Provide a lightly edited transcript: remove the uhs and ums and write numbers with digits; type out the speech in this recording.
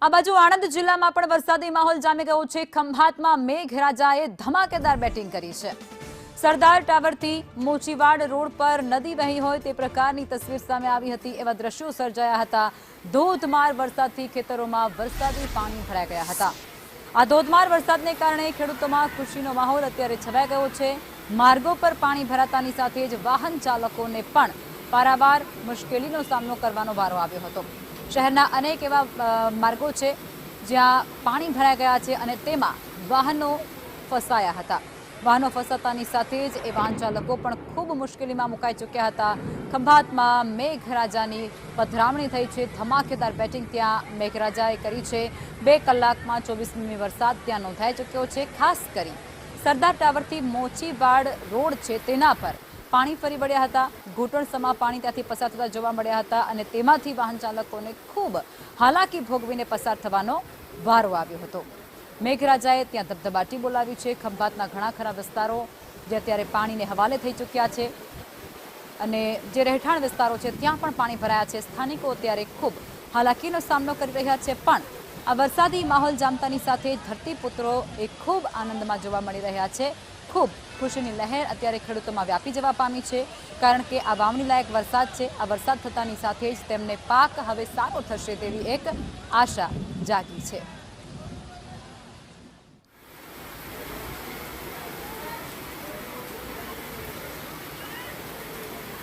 આ બાજુ આણંદ જિલ્લામાં પણ વરસાદી માહોલ જામી ગયો છે। ખંભાતમાં મેઘરાજાએ ધમાકેદાર બેટિંગ કરી છે। સરદાર ટાવરથી મોચીવાડ રોડ પર નદી વહી હોય તે પ્રકારની તસવીર સામે આવી હતી। એવા દ્રશ્યો સર્જાયા હતા। ધોધમાર વરસાદથી ખેતરોમાં વરસાદી પાણી ભરાઈ ગયા હતા। આ ધોધમાર વરસાદને કારણે ખેડૂતોમાં ખુશીનો માહોલ અત્યારે છવાઈ ગયો છે। માર્ગો પર પાણી ભરાતાની સાથે જ વાહન ચાલકોને પણ પારાવાર મુશ્કેલીનો સામનો કરવાનો વારો આવ્યો હતો। શહેરના અનેક એવા માર્ગો છે જ્યાં પાણી ભરાઈ ગયા છે અને તેમાં વાહનો ફસાયા હતા। વાહનો ફસાતાની સાથે જ એ વાહન ચાલકો પણ ખૂબ મુશ્કેલીમાં મુકાઈ ચૂક્યા હતા। ખંભાતમાં મેઘરાજાની પધરામણી થઈ છે। ધમાકેદાર બેટિંગ ત્યાં મેઘરાજાએ કરી છે। 2 કલાકમાં 24 મીમી વરસાદ ત્યાં નોંધાઈ ચૂક્યો છે। ખાસ કરી સરદાર ટાવરથી મોચીવાડ રોડ છે તેના પર પાણી ફરી વળ્યા હતા। ઘૂંટણસમા પાણી ત્યાંથી પસાર થતા જોવા મળ્યા હતા અને તેમાંથી વાહન ચાલકોને ખૂબ હાલાકી ભોગવીને પસાર થવાનો વારો આવ્યો હતો। મેઘરાજાએ ત્યાં ધબધબાટી બોલાવી છે। ખંભાતના ઘણા ખરા વિસ્તારો જે અત્યારે પાણીને હવાલે થઈ ચૂક્યા છે અને જે રહેઠાણ વિસ્તારો છે ત્યાં પણ પાણી ભરાયા છે। સ્થાનિકો અત્યારે ખૂબ હાલાકીનો સામનો કરી રહ્યા છે। પણ આ વરસાદી માહોલ જામતાની સાથે ધરતીપુત્રો એ ખૂબ આનંદમાં જોવા મળી રહ્યા છે। ખૂબ ખુશીની લહેર અત્યારે ખેડૂતોમાં વ્યાપી જવા પામી છે કારણ કે આ વાવણી લાયક વરસાદ છે। આ વરસાદ થતાની સાથે જ તેમને પાક હવે સારો થશે તેવી એક આશા જાગી છે।